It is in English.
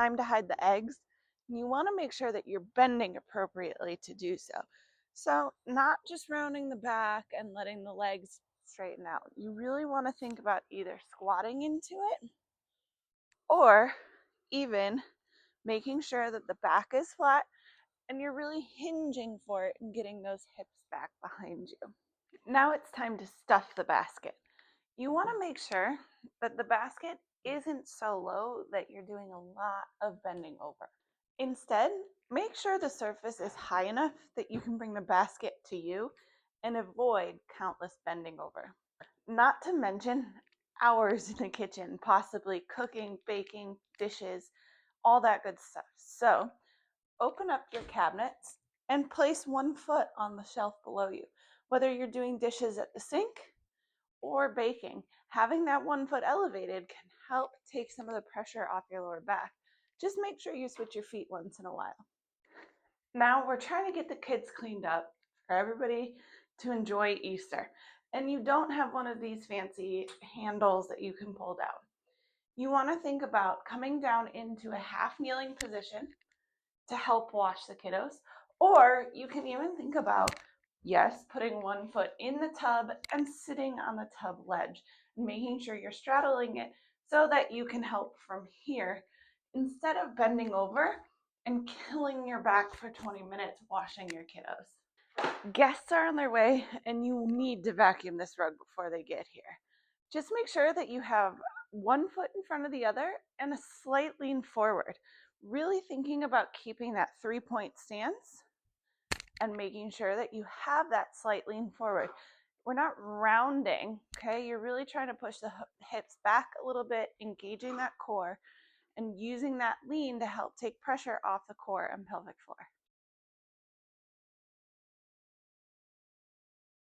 time to hide the eggs, you want to make sure that you're bending appropriately to do so. So, not just rounding the back and letting the legs straighten out. You really want to think about either squatting into it or even making sure that the back is flat and you're really hinging for it and getting those hips back behind you. Now it's time to stuff the basket. You want to make sure that the basket isn't so low that you're doing a lot of bending over. Instead, make sure the surface is high enough that you can bring the basket to you and avoid countless bending over. Not to mention hours in the kitchen, possibly cooking, baking, dishes, all that good stuff. So open up your cabinets and place one foot on the shelf below you. Whether you're doing dishes at the sink or baking, having that one foot elevated can help take some of the pressure off your lower back. Just make sure you switch your feet once in a while. Now we're trying to get the kids cleaned up for everybody to enjoy Easter. And you don't have one of these fancy handles that you can pull down. You want to think about coming down into a half kneeling position to help wash the kiddos. Or you can even think about, yes, putting one foot in the tub and sitting on the tub ledge and making sure you're straddling it so that you can help from here instead of bending over and killing your back for 20 minutes washing your kiddos. Guests are on their way and you need to vacuum this rug before they get here. Just make sure that you have one foot in front of the other and a slight lean forward. Really thinking about keeping that 3-point stance and making sure that you have that slight lean forward. We're not rounding, okay? You're really trying to push the hips back a little bit, engaging that core and using that lean to help take pressure off the core and pelvic floor.